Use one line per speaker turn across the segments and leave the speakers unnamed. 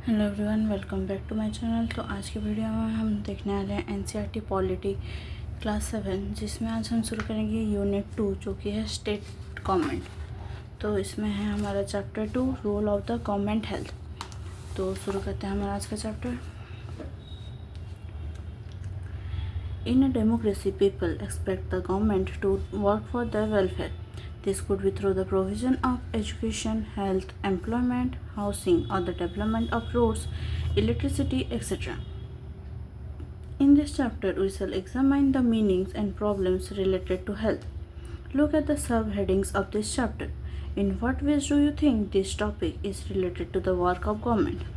Hello everyone, welcome back to my channel. तो आज की वीडियो में हम देखने वाले हैं एनसीईआरटी पॉलिटी क्लास 7, जिसमें आज हम शुरू करेंगे यूनिट 2 जो कि है स्टेट गवर्नमेंट। तो इसमें है हमारा chapter 2 role of the government health. तो शुरू करते हैं हमारा आज का चैप्टर। In a democracy people expect the government to work for their welfare. This could be through the provision of education, health, employment, housing, or the development of roads, electricity, etc. In this chapter, we shall examine the meanings and problems related to health. Look at the subheadings of this chapter. In what ways do you think this topic is related to the work of government?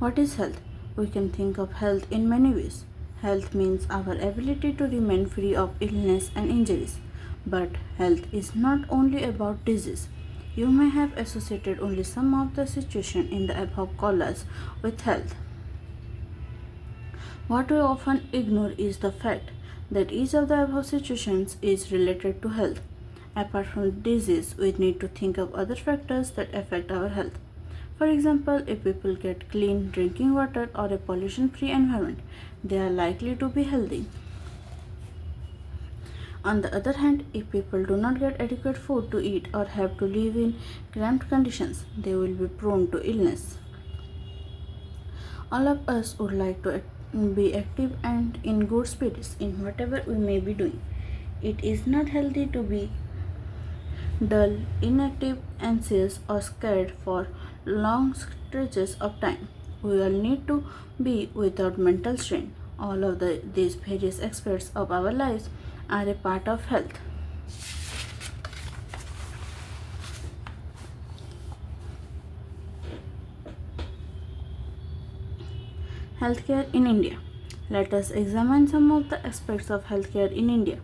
What is health? We can think of health in many ways. Health means our ability to remain free of illness and injuries. But health is not only about disease. You may have associated only some of the situation in the above columns with health. What we often ignore is the fact that each of the above situations is related to health. Apart from disease, we need to think of other factors that affect our health. For example, if people get clean drinking water or a pollution-free environment, they are likely to be healthy. On the other hand, if people do not get adequate food to eat or have to live in cramped conditions, they will be prone to illness. All of us would like to be active and in good spirits in whatever we may be doing. It is not healthy to be dull, inactive, anxious, or scared for long stretches of time. We all need to be without mental strain. All of these various aspects of our lives are a part of health. Healthcare in India. Let us examine some of the aspects of healthcare in India.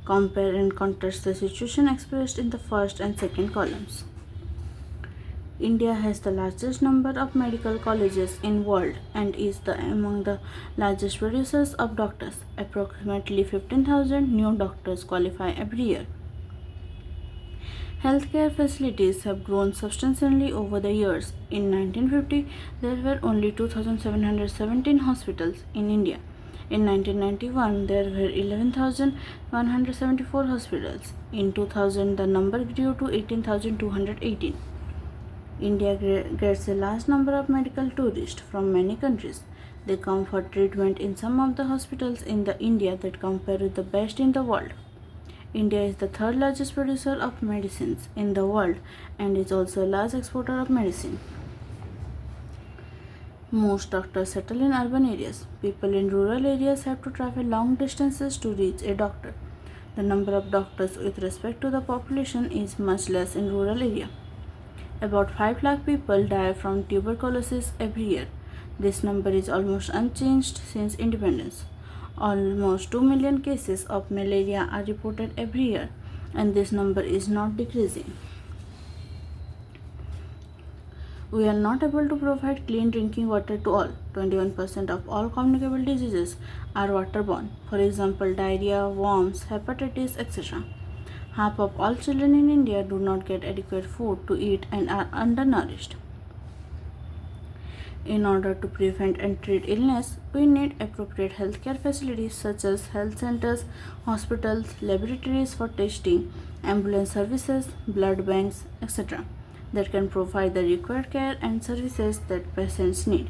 Compare and contrast the situation expressed in the first and second columns. India has the largest number of medical colleges in world and is among the largest producers of doctors. Approximately 15,000 new doctors qualify every year. Healthcare facilities have grown substantially over the years. In 1950, there were only 2,717 hospitals in India. In 1991, there were 11,174 hospitals. In 2000, the number grew to 18,218. India gets a large number of medical tourists from many countries. They come for treatment in some of the hospitals in India that compare with the best in the world. India is the third largest producer of medicines in the world and is also a large exporter of medicine. Most doctors settle in urban areas. People in rural areas have to travel long distances to reach a doctor. The number of doctors with respect to the population is much less in rural area. About 5 lakh people die from tuberculosis every year. This number is almost unchanged since independence. Almost 2 million cases of malaria are reported every year, and this number is not decreasing. We are not able to provide clean drinking water to all. 21% of all communicable diseases are waterborne. For example, diarrhea, worms, hepatitis, etc. Half of all children in India do not get adequate food to eat and are undernourished. In order to prevent and treat illness, we need appropriate healthcare facilities such as health centers, hospitals, laboratories for testing, ambulance services, blood banks, etc. that can provide the required care and services that patients need.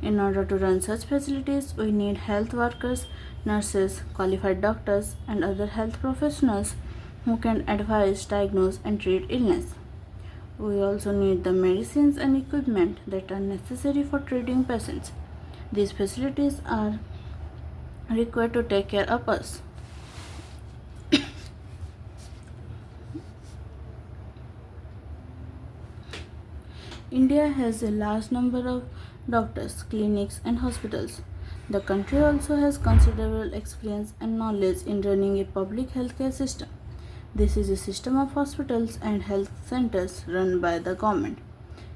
In order to run such facilities, we need health workers, nurses, qualified doctors, and other health professionals who can advise, diagnose, and treat illness. We also need the medicines and equipment that are necessary for treating patients. These facilities are required to take care of us. India has a large number of doctors, clinics, and hospitals. The country also has considerable experience and knowledge in running a public healthcare system. This is a system of hospitals and health centers run by the government.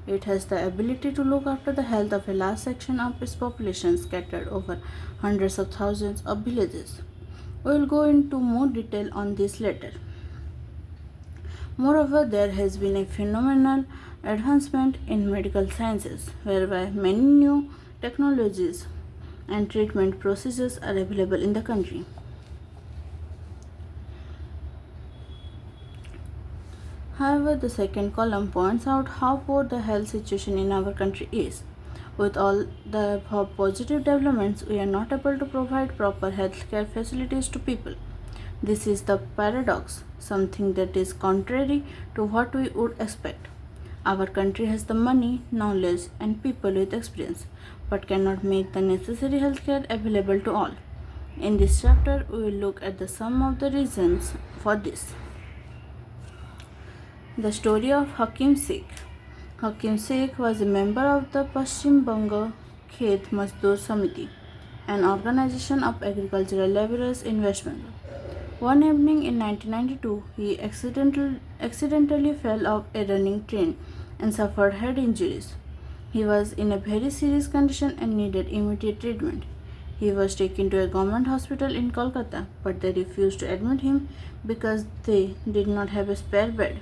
It has the ability to look after the health of a large section of its population scattered over hundreds of thousands of villages. We will go into more detail on this later. Moreover, there has been a phenomenal advancement in medical sciences, whereby many new technologies and treatment procedures are available in the country. However, the second column points out how poor the health situation in our country is. With all the above positive developments, we are not able to provide proper healthcare facilities to people. This is the paradox, something that is contrary to what we would expect. Our country has the money, knowledge, and people with experience, but cannot make the necessary healthcare available to all. In this chapter, we will look at some of the reasons for this. The story of Hakim Sheikh. Hakim Sheikh was a member of the Paschim Banga Khet Mazdoor Samiti, an organization of agricultural laborers in West Bengal. One evening in 1992, he accidentally fell off a running train and suffered head injuries. He was in a very serious condition and needed immediate treatment. He was taken to a government hospital in Kolkata, but they refused to admit him because they did not have a spare bed.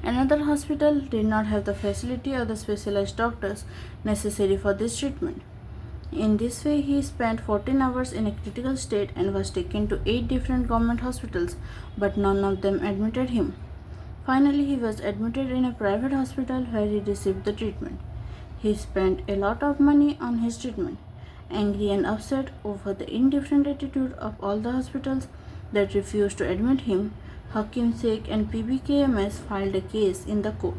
Another hospital did not have the facility or the specialized doctors necessary for this treatment. In this way, he spent 14 hours in a critical state and was taken to 8 different government hospitals, but none of them admitted him. Finally, he was admitted in a private hospital where he received the treatment. He spent a lot of money on his treatment. Angry and upset over the indifferent attitude of all the hospitals that refused to admit him, Hakim Sheikh and PBKMS filed a case in the court.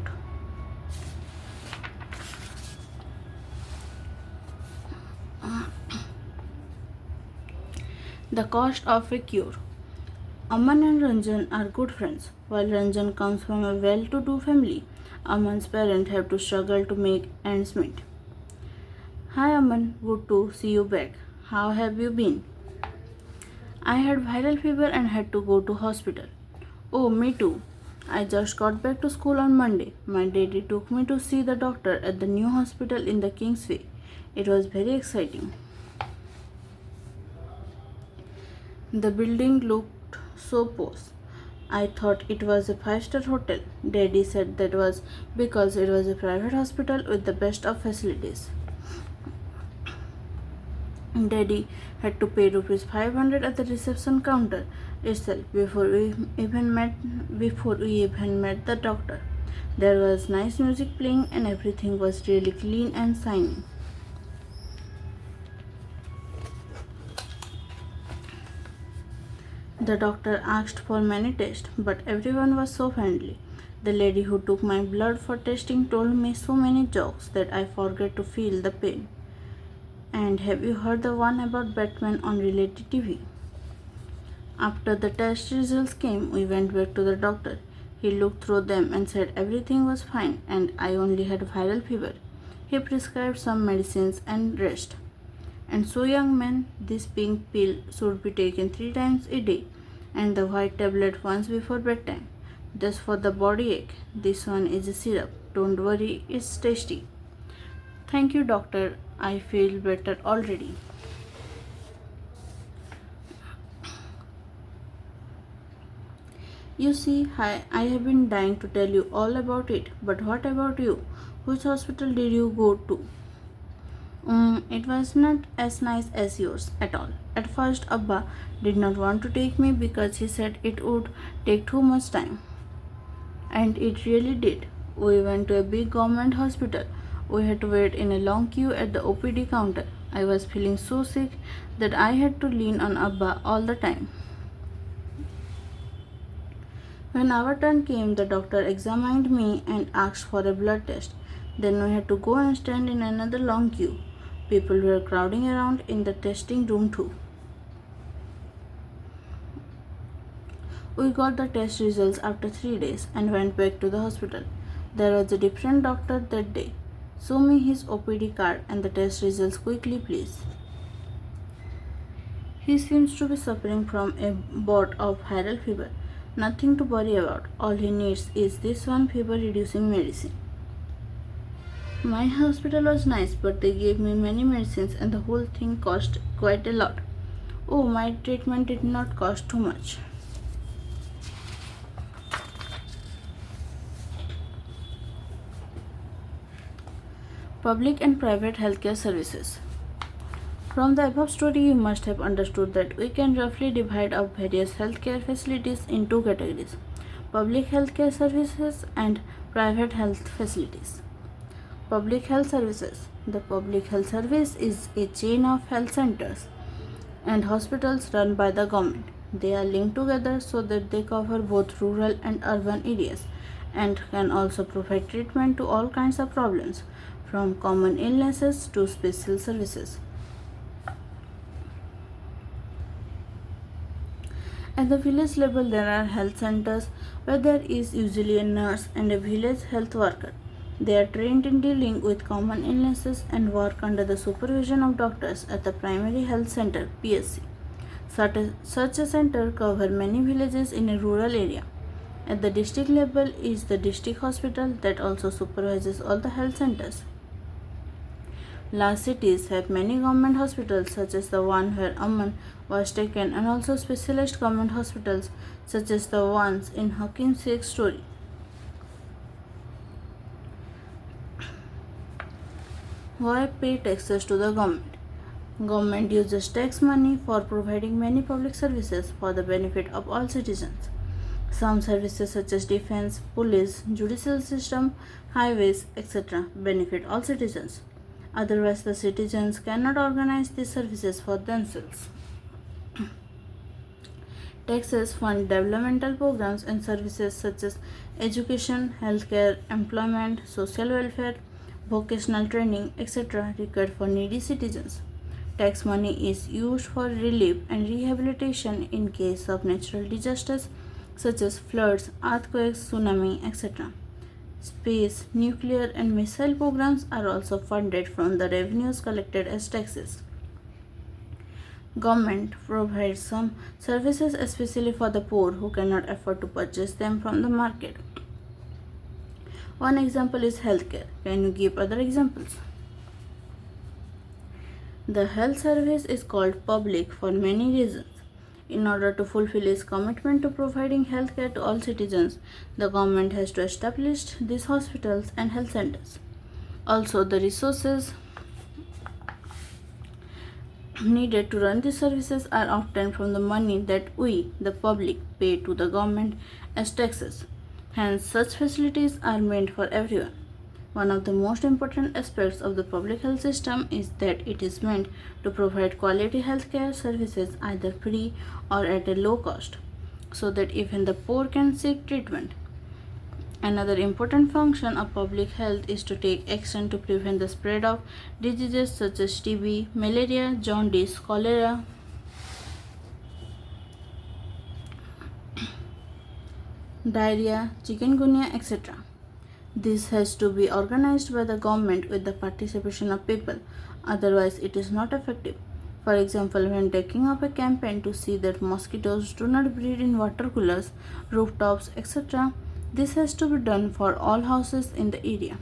The cost of a cure. Aman and Ranjan are good friends. While Ranjan comes from a well-to-do family, Aman's parents have to struggle to make ends meet. Hi Aman, good to see you back. How have you been? I had viral fever and had to go to hospital. Oh, me too. I just got back to school on Monday. My daddy took me to see the doctor at the new hospital in the Kingsway. It was very exciting. The building looked so posh. I thought it was a 5-star hotel. Daddy said that was because it was a private hospital with the best of facilities. Daddy had to pay rupees 500 at the reception counter itself before we even met the doctor. There was nice music playing and everything was really clean and shiny. The doctor asked for many tests, but everyone was so friendly. The lady who took my blood for testing told me so many jokes that I forgot to feel the pain. And have you heard the one about Batman on reality TV? After the test results came, we went back to the doctor. He looked through them and said everything was fine and I only had viral fever. He prescribed some medicines and rest. And so, young man, this pink pill should be taken 3 times a day and the white tablet once before bedtime. Just for the body ache. This one is a syrup. Don't worry, it's tasty. Thank you, doctor. I feel better already. You see, I have been dying to tell you all about it, but what about you? Which hospital did you go to? It was not as nice as yours at all. At first, Abba did not want to take me because he said it would take too much time. And it really did. We went to a big government hospital. We had to wait in a long queue at the OPD counter. I was feeling so sick that I had to lean on Abba all the time. When our turn came, the doctor examined me and asked for a blood test. Then we had to go and stand in another long queue. People were crowding around in the testing room too. We got the test results after 3 days and went back to the hospital. There was a different doctor that day. Show me his OPD card and the test results quickly, please. He seems to be suffering from a bout of viral fever. Nothing to worry about. All he needs is this one fever reducing medicine. My hospital was nice, but they gave me many medicines and the whole thing cost quite a lot. Oh, my treatment did not cost too much. Public and private healthcare services. From the above story, you must have understood that we can roughly divide up various healthcare facilities in two categories: public healthcare services and private health facilities. Public health services. The public health service is a chain of health centers and hospitals run by the government. They are linked together so that they cover both rural and urban areas and can also provide treatment to all kinds of problems, from common illnesses to special services. At the village level, there are health centers where there is usually a nurse and a village health worker. They are trained in dealing with common illnesses and work under the supervision of doctors at the primary health center (PSC). Such a center covers many villages in a rural area. At the district level is the district hospital that also supervises all the health centers. Large cities have many government hospitals, such as the one where Amman was taken, and also specialized government hospitals, such as the ones in Hakim Sheikh's story. Why pay taxes to the government? Government uses tax money for providing many public services for the benefit of all citizens. Some services such as defense, police, judicial system, highways, etc. benefit all citizens. Otherwise, the citizens cannot organize these services for themselves. Taxes fund developmental programs and services such as education, healthcare, employment, social welfare, vocational training, etc. required for needy citizens. Tax money is used for relief and rehabilitation in case of natural disasters such as floods, earthquakes, tsunami, etc. Space, nuclear, and missile programs are also funded from the revenues collected as taxes. Government provides some services especially for the poor who cannot afford to purchase them from the market. One example is healthcare. Can you give other examples? The health service is called public for many reasons. In order to fulfill its commitment to providing healthcare to all citizens, the government has to establish these hospitals and health centers. Also, the resources needed to run these services are obtained from the money that we, the public, pay to the government as taxes. Hence, such facilities are meant for everyone. One of the most important aspects of the public health system is that it is meant to provide quality healthcare services either free or at a low cost, so that even the poor can seek treatment. Another important function of public health is to take action to prevent the spread of diseases such as TB, malaria, jaundice, cholera, diarrhea, chikungunya, etc. This has to be organized by the government with the participation of people, otherwise it is not effective. For example, when taking up a campaign to see that mosquitoes do not breed in water coolers, rooftops, etc., this has to be done for all houses in the area.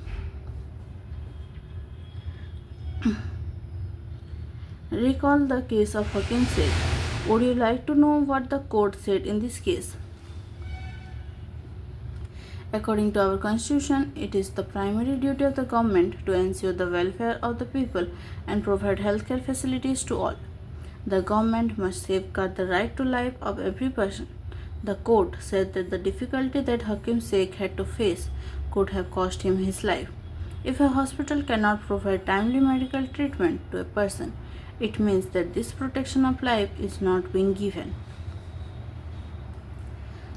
Recall the case of Hakim Sheikh. Would you like to know what the court said in this case? According to our constitution, it is the primary duty of the government to ensure the welfare of the people and provide healthcare facilities to all. The government must safeguard the right to life of every person. The court said that the difficulty that Hakim Sheikh had to face could have cost him his life. If a hospital cannot provide timely medical treatment to a person, it means that this protection of life is not being given.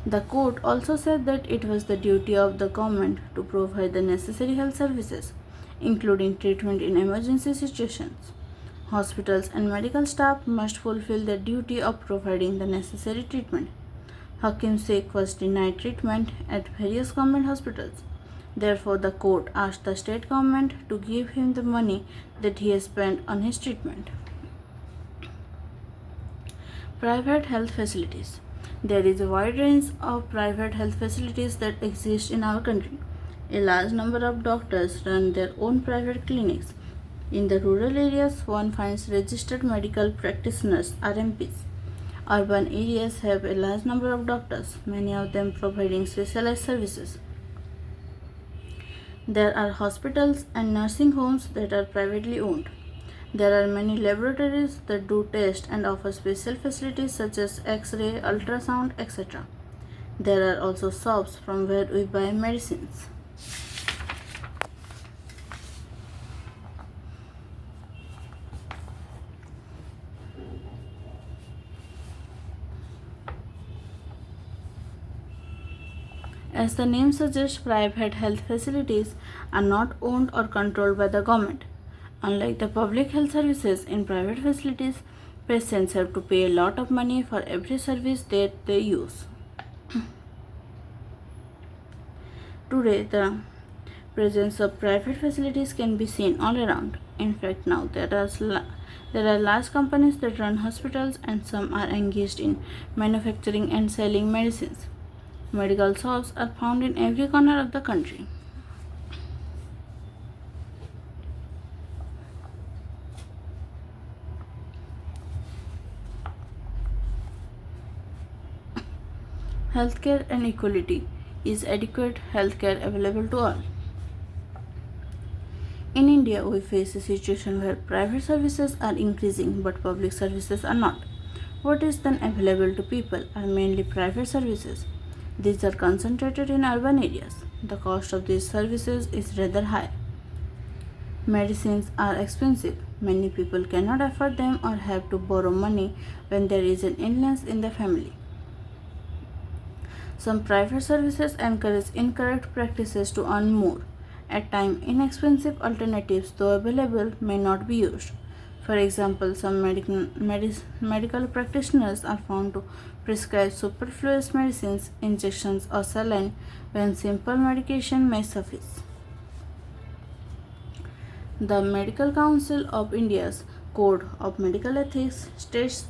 The court also said that it was the duty of the government to provide the necessary health services, including treatment in emergency situations. Hospitals and medical staff must fulfill their duty of providing the necessary treatment. Hakim Sheikh was denied treatment at various government hospitals. Therefore, the court asked the state government to give him the money that he has spent on his treatment. Private health facilities. There is a wide range of private health facilities that exist in our country. A large number of doctors run their own private clinics. In the rural areas, one finds registered medical practitioners (RMPs). Urban areas have a large number of doctors, many of them providing specialized services. There are hospitals and nursing homes that are privately owned. There are many laboratories that do tests and offer special facilities such as X-ray, ultrasound, etc. There are also shops from where we buy medicines. As the name suggests, private health facilities are not owned or controlled by the government. Unlike the public health services, in private facilities, patients have to pay a lot of money for every service that they use. Today, the presence of private facilities can be seen all around. In fact, now there are large companies that run hospitals, and some are engaged in manufacturing and selling medicines. Medical shops are found in every corner of the country. Healthcare and equality. Is adequate healthcare available to all? In India, we face a situation where private services are increasing but public services are not. What is then available to people are mainly private services. These are concentrated in urban areas. The cost of these services is rather high. Medicines are expensive. Many people cannot afford them or have to borrow money when there is an illness in the family. Some private services encourage incorrect practices to earn more. At times, inexpensive alternatives, though available, may not be used. For example, some medical practitioners are found to prescribe superfluous medicines, injections, or saline when simple medication may suffice. The Medical Council of India's Code of Medical Ethics states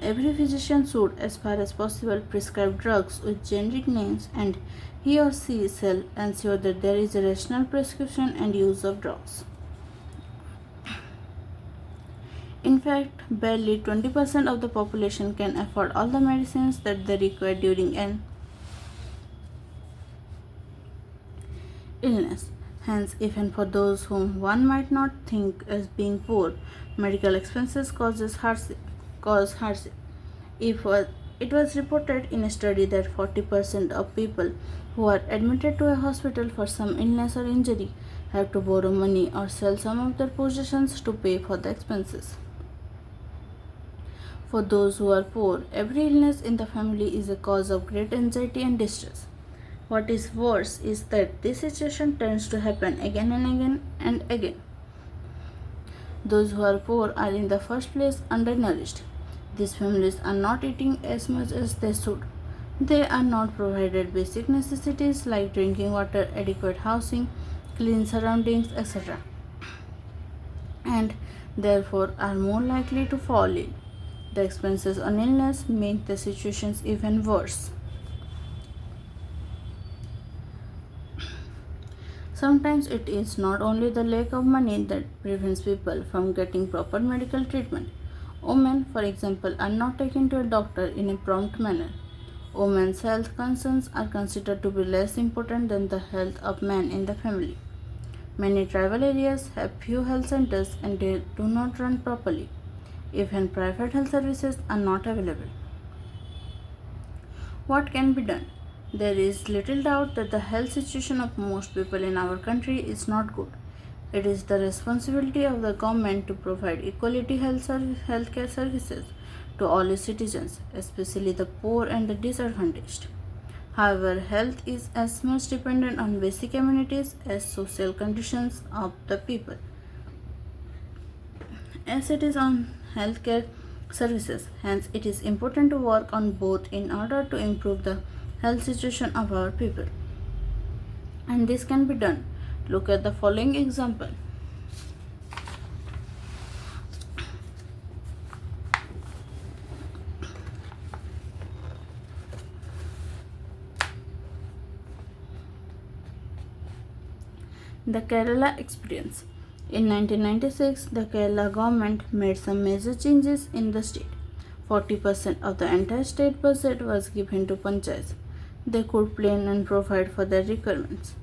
every physician should, as far as possible, prescribe drugs with generic names, and he or she shall ensure that there is a rational prescription and use of drugs. In fact, barely 20% of the population can afford all the medicines that they require during an illness. Hence, even for those whom one might not think as being poor, medical expenses cause hardship. It was reported in a study that 40% of people who are admitted to a hospital for some illness or injury have to borrow money or sell some of their possessions to pay for the expenses. For those who are poor, every illness in the family is a cause of great anxiety and distress. What is worse is that this situation tends to happen again and again and again. Those who are poor are in the first place undernourished. These families are not eating as much as they should. They are not provided basic necessities like drinking water, adequate housing, clean surroundings, etc., and therefore are more likely to fall ill. The expenses on illness make the situations even worse. Sometimes it is not only the lack of money that prevents people from getting proper medical treatment. Women, for example, are not taken to a doctor in a prompt manner. Women's health concerns are considered to be less important than the health of men in the family. Many tribal areas have few health centers and they do not run properly. Even private health services are not available. What can be done? There is little doubt that the health situation of most people in our country is not good. It is the responsibility of the government to provide equality healthcare services to all its citizens, especially the poor and the disadvantaged. However, health is as much dependent on basic amenities as social conditions of the people, as it is on healthcare services. Hence, it is important to work on both in order to improve the health situation of our people. And this can be done. Look at the following example. The Kerala experience. In 1996, the Kerala government made some major changes in the state. 40% of the entire state budget was given to panchayats. They could plan and provide for their requirements.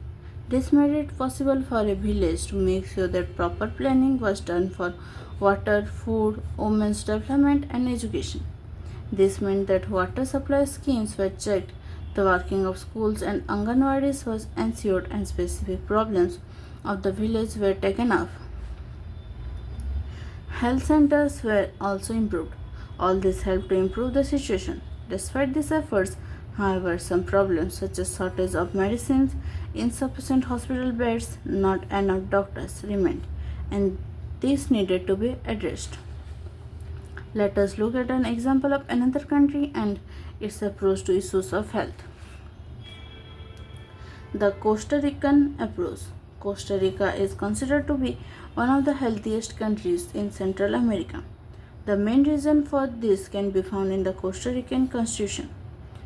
This made it possible for a village to make sure that proper planning was done for water, food, women's development, and education. This meant that water supply schemes were checked, the working of schools and Anganwadis was ensured, and specific problems of the village were taken up. Health centers were also improved. All this helped to improve the situation. Despite these efforts, however, some problems such as shortage of medicines, insufficient hospital beds, not enough doctors remained, and these needed to be addressed. Let us look at an example of another country and its approach to issues of health. The Costa Rican approach. Costa Rica is considered to be one of the healthiest countries in Central America. The main reason for this can be found in the Costa Rican Constitution.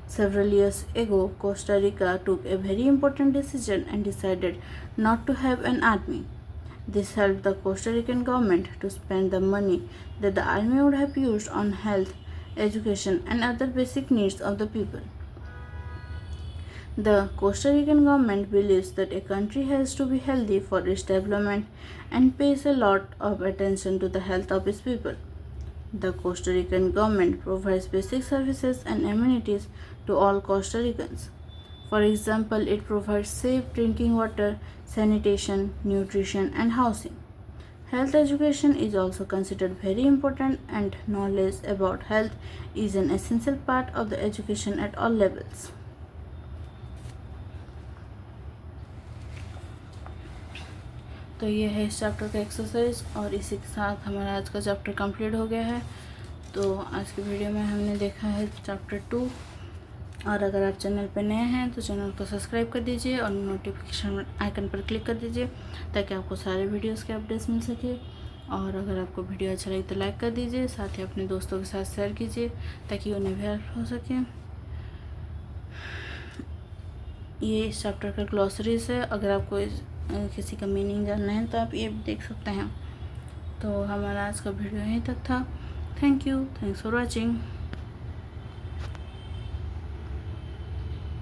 Several years ago, Costa Rica took a very important decision and decided not to have an army. This helped the Costa Rican government to spend the money that the army would have used on health, education, and other basic needs of the people. The Costa Rican government believes that a country has to be healthy for its development and pays a lot of attention to the health of its people. The Costa Rican government provides basic services and amenities to all Costa Ricans. For example, it provides safe drinking water, sanitation, nutrition, and housing. Health education is also considered very important, and knowledge about health is an essential part of the education at all levels. तो ये है इस chapter का exercise, और इसी के साथ हमारा आज का चैप्टर कंप्लीट हो गया है। तो आज की वीडियो में हमने देखा है चैप्टर 2, और अगर आप चैनल पर नए हैं तो चैनल को सब्सक्राइब कर दीजिए और नोटिफिकेशन आइकन पर क्लिक कर दीजिए ताकि आपको सारे वीडियोस के अपडेट्स मिल सके। और अगर आपको वीडियो अच्छा लगे तो लाइक कर दीजिए, साथ ही अपने दोस्तों के साथ शेयर कीजिए ताकि उन्हें भी हेल्प हो सके। ये इस चैप्टर का ग्लॉसरीज है, अगर आपको किसी का मीनिंग जानना है तो आप ये देख सकते हैं। तो हमारा आज का वीडियो यहीं तक था। Thank you, thanks for watching.